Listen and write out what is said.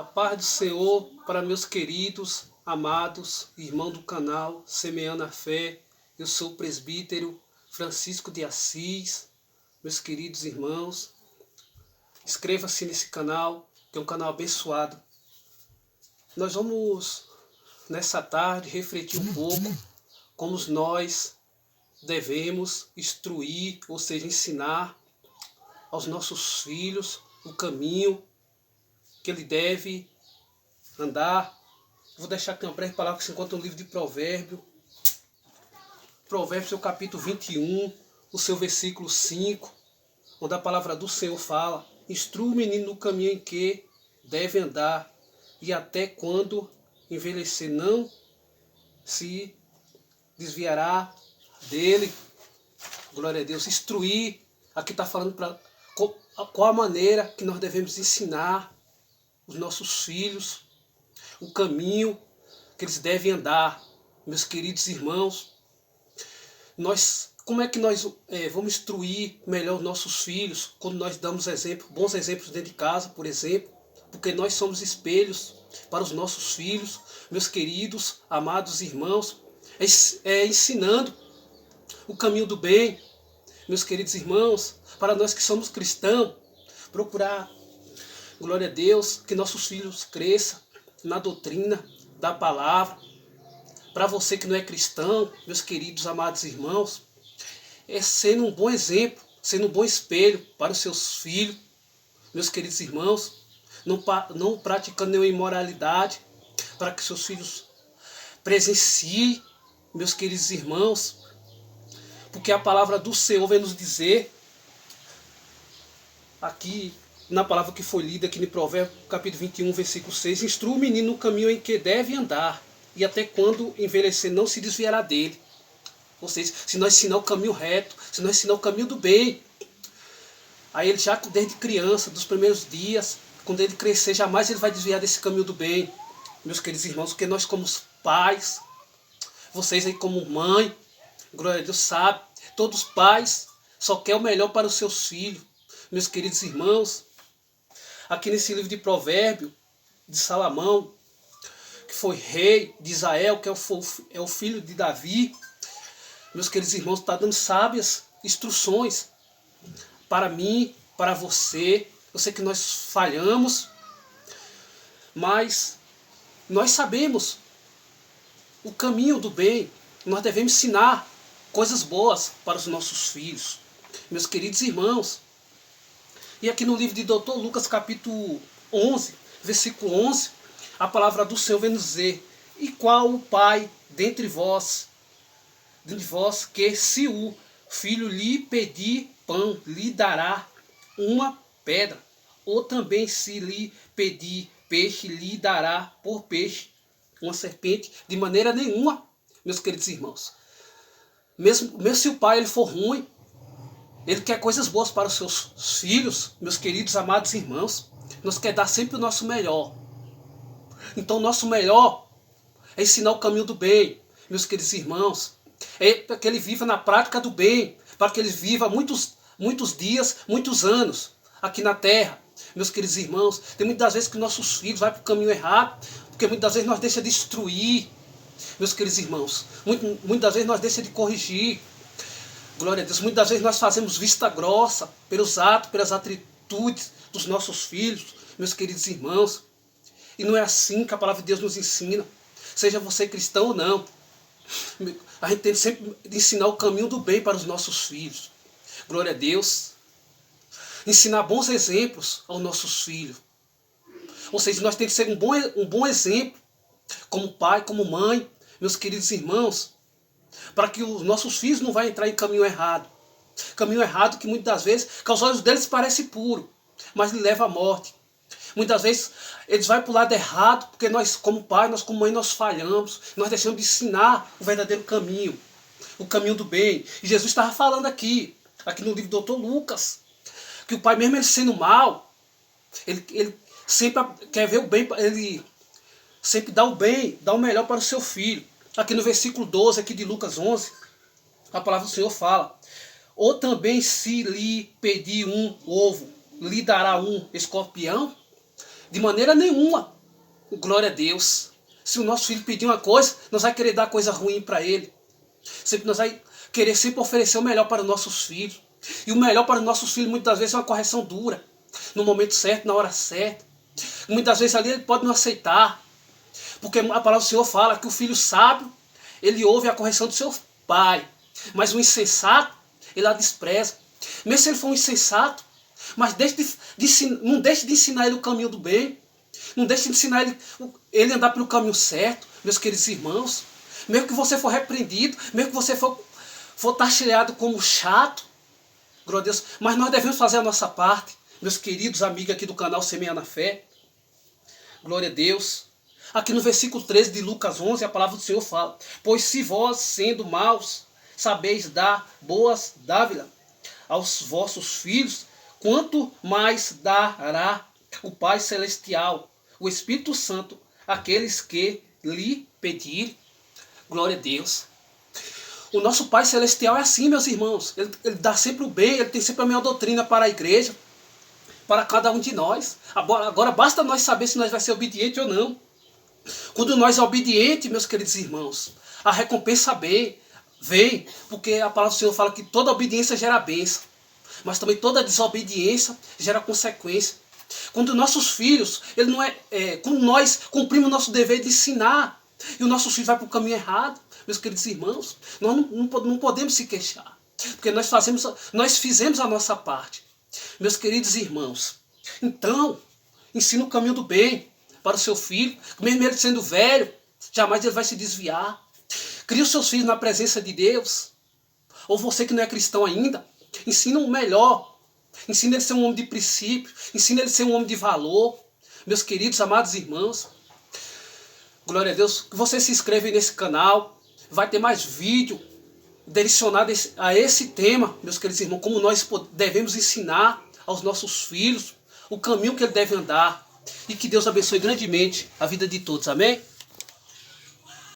A paz do Senhor para meus queridos, amados, irmãos do canal Semeando a Fé. Eu sou o presbítero Francisco de Assis. Meus queridos irmãos, inscreva-se nesse canal, que é um canal abençoado. Nós vamos, nessa tarde, refletir um pouco como nós devemos instruir, ou seja, ensinar aos nossos filhos o caminho que ele deve andar. Vou deixar aqui uma breve palavra que se encontra no livro de Provérbios. Provérbios, seu capítulo 21, o seu versículo 5, onde a palavra do Senhor fala: instrua o menino no caminho em que deve andar, e até quando envelhecer não se desviará dele. Glória a Deus. Instruir, aqui está falando qual a maneira que nós devemos ensinar os nossos filhos, o caminho que eles devem andar. Meus queridos irmãos, como é que nós vamos instruir melhor os nossos filhos quando nós damos bons exemplos dentro de casa, por exemplo? Porque nós somos espelhos para os nossos filhos, meus queridos, amados irmãos, ensinando o caminho do bem, meus queridos irmãos, para nós que somos cristãos, procurar, glória a Deus, que nossos filhos cresçam na doutrina da palavra. Para você que não é cristão, meus queridos, amados irmãos, sendo um bom exemplo, sendo um bom espelho para os seus filhos, meus queridos irmãos, não praticando nenhuma imoralidade, para que seus filhos presenciem, meus queridos irmãos, porque a palavra do Senhor vem nos dizer, aqui na palavra que foi lida aqui no Provérbios, capítulo 21, versículo 6, instrua o menino no caminho em que deve andar, e até quando envelhecer não se desviará dele. Ou seja, se nós ensinar o caminho reto, se nós ensinar o caminho do bem, aí ele já desde criança, dos primeiros dias, quando ele crescer, jamais ele vai desviar desse caminho do bem, meus queridos irmãos, porque nós como pais, vocês aí como mãe, glória a Deus, sabe, todos os pais só querem o melhor para os seus filhos, meus queridos irmãos. Aqui nesse livro de Provérbios, de Salomão, que foi rei de Israel, que é o filho de Davi, meus queridos irmãos, está dando sábias instruções para mim, para você. Eu sei que nós falhamos, mas nós sabemos o caminho do bem. Nós devemos ensinar coisas boas para os nossos filhos, meus queridos irmãos. E aqui no livro de Dr. Lucas, capítulo 11, versículo 11, a palavra do Senhor vem nos dizer: e qual o pai dentre vós, que se o filho lhe pedir pão, lhe dará uma pedra? Ou também se lhe pedir peixe, lhe dará por peixe uma serpente? De maneira nenhuma, meus queridos irmãos. Mesmo se o pai ele for ruim, ele quer coisas boas para os seus filhos, meus queridos, amados irmãos. Nós quer dar sempre o nosso melhor. Então o nosso melhor é ensinar o caminho do bem, meus queridos irmãos. É para que ele viva na prática do bem, para que ele viva muitos dias, muitos anos aqui na terra. Meus queridos irmãos, tem muitas vezes que nossos filhos vão para o caminho errado, porque muitas vezes nós deixamos de instruir, meus queridos irmãos. Muitas vezes nós deixamos de corrigir. Glória a Deus. Muitas vezes nós fazemos vista grossa pelos atos, pelas atitudes dos nossos filhos, meus queridos irmãos. E não é assim que a palavra de Deus nos ensina. Seja você cristão ou não. A gente tem sempre de ensinar o caminho do bem para os nossos filhos. Glória a Deus. Ensinar bons exemplos aos nossos filhos. Ou seja, nós temos que ser um bom exemplo, como pai, como mãe, meus queridos irmãos, para que os nossos filhos não vão entrar em caminho errado. Caminho errado que muitas das vezes, que aos olhos deles parece puro, mas lhe leva à morte. Muitas vezes eles vão para o lado errado, porque nós como pai, nós como mãe, nós falhamos. Nós deixamos de ensinar o verdadeiro caminho, o caminho do bem. E Jesus estava falando aqui no livro do Dr. Lucas, que o pai mesmo ele sendo mal, ele sempre quer ver o bem, ele sempre dá o bem, dá o melhor para o seu filho. Aqui no versículo 12 aqui de Lucas 11, a palavra do Senhor fala: ou também se lhe pedir um ovo, lhe dará um escorpião? De maneira nenhuma. Glória a Deus. Se o nosso filho pedir uma coisa, nós vamos querer dar coisa ruim para ele. Sempre nós vamos querer sempre oferecer o melhor para os nossos filhos. E o melhor para os nossos filhos muitas vezes é uma correção dura. No momento certo, na hora certa. Muitas vezes ali ele pode não aceitar. Porque a palavra do Senhor fala que o filho sábio, ele ouve a correção do seu pai. Mas o insensato, ele a despreza. Mesmo se ele for um insensato, mas não deixe de ensinar ele o caminho do bem. Não deixe de ensinar ele a andar pelo caminho certo, meus queridos irmãos. Mesmo que você for repreendido, mesmo que você for taxeado como chato, glória a Deus, mas nós devemos fazer a nossa parte, meus queridos amigos aqui do canal Semear na Fé. Glória a Deus. Aqui no versículo 13 de Lucas 11, a palavra do Senhor fala: pois se vós, sendo maus, sabeis dar boas dávidas aos vossos filhos, quanto mais dará o Pai Celestial, o Espírito Santo, àqueles que lhe pedirem. Glória a Deus. O nosso Pai Celestial é assim, meus irmãos. Ele dá sempre o bem, ele tem sempre a melhor doutrina para a igreja, para cada um de nós. Agora basta nós saber se nós vamos ser obedientes ou não. Quando nós é obediente, meus queridos irmãos, a recompensa vem, porque a palavra do Senhor fala que toda obediência gera bênção, mas também toda desobediência gera consequência. Quando nossos filhos, quando nós cumprimos o nosso dever de ensinar, e o nosso filho vai para o caminho errado, meus queridos irmãos, nós não podemos se queixar, porque nós fizemos a nossa parte. Meus queridos irmãos, então, ensina o caminho do bem para o seu filho, mesmo ele sendo velho, jamais ele vai se desviar. Cria os seus filhos na presença de Deus. Ou você que não é cristão ainda, ensina o melhor. Ensina ele a ser um homem de princípio, ensina ele a ser um homem de valor. Meus queridos, amados irmãos, glória a Deus, que você se inscreva nesse canal. Vai ter mais vídeo direcionado a esse tema, meus queridos irmãos, como nós devemos ensinar aos nossos filhos o caminho que ele deve andar. E que Deus abençoe grandemente a vida de todos. Amém?